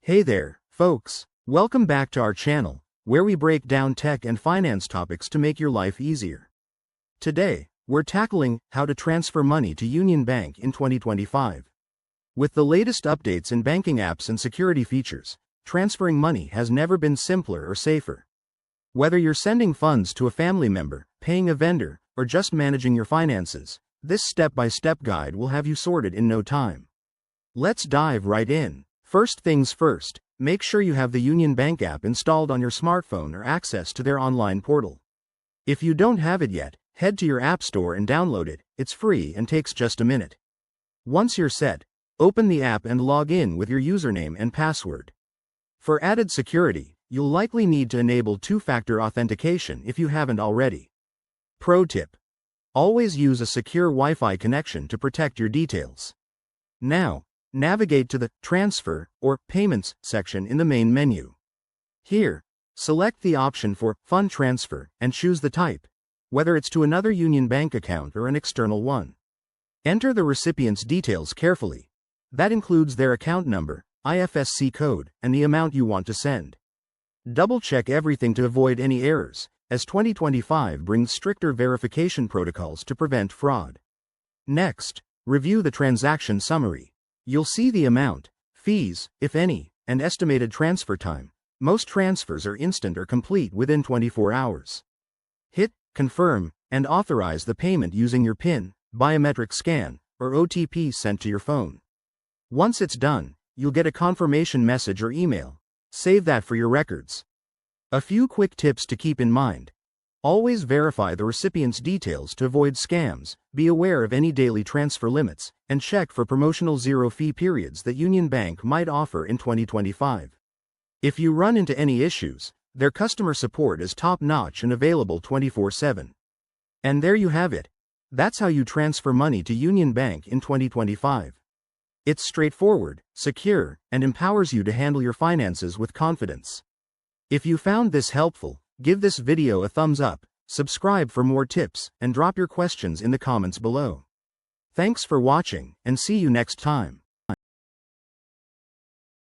Hey there, folks. Welcome back to our channel, where we break down tech and finance topics to make your life easier. Today, we're tackling how to transfer money to Union Bank in 2025. With the latest updates in banking apps and security features, transferring money has never been simpler or safer. Whether you're sending funds to a family member, paying a vendor, or just managing your finances, this step-by-step guide will have you sorted in no time. Let's dive right in. First things first, make sure you have the Union Bank app installed on your smartphone or access to their online portal. If you don't have it yet, head to your app store and download it. It's free and takes just a minute. Once you're set, open the app and log in with your username and password. For added security, you'll likely need to enable two-factor authentication if you haven't already. Pro tip: always use a secure Wi-Fi connection to protect your details. Now, navigate to the Transfer or Payments section in the main menu. Here, select the option for Fund Transfer and choose the type, whether it's to another Union Bank account or an external one. Enter the recipient's details carefully. That includes their account number, IFSC code, and the amount you want to send. Double-check everything to avoid any errors, as 2025 brings stricter verification protocols to prevent fraud. Next, review the transaction summary. You'll see the amount, fees, if any, and estimated transfer time. Most transfers are instant or complete within 24 hours. Hit Confirm and authorize the payment using your PIN, biometric scan, or OTP sent to your phone. Once it's done, you'll get a confirmation message or email. Save that for your records. A few quick tips to keep in mind. Always verify the recipient's details to avoid scams, be aware of any daily transfer limits, and check for promotional zero-fee periods that Union Bank might offer in 2025. If you run into any issues, their customer support is top-notch and available 24/7. And there you have it. That's how you transfer money to Union Bank in 2025. It's straightforward, secure, and empowers you to handle your finances with confidence. If you found this helpful, give this video a thumbs up, subscribe for more tips, and drop your questions in the comments below. Thanks for watching, and see you next time.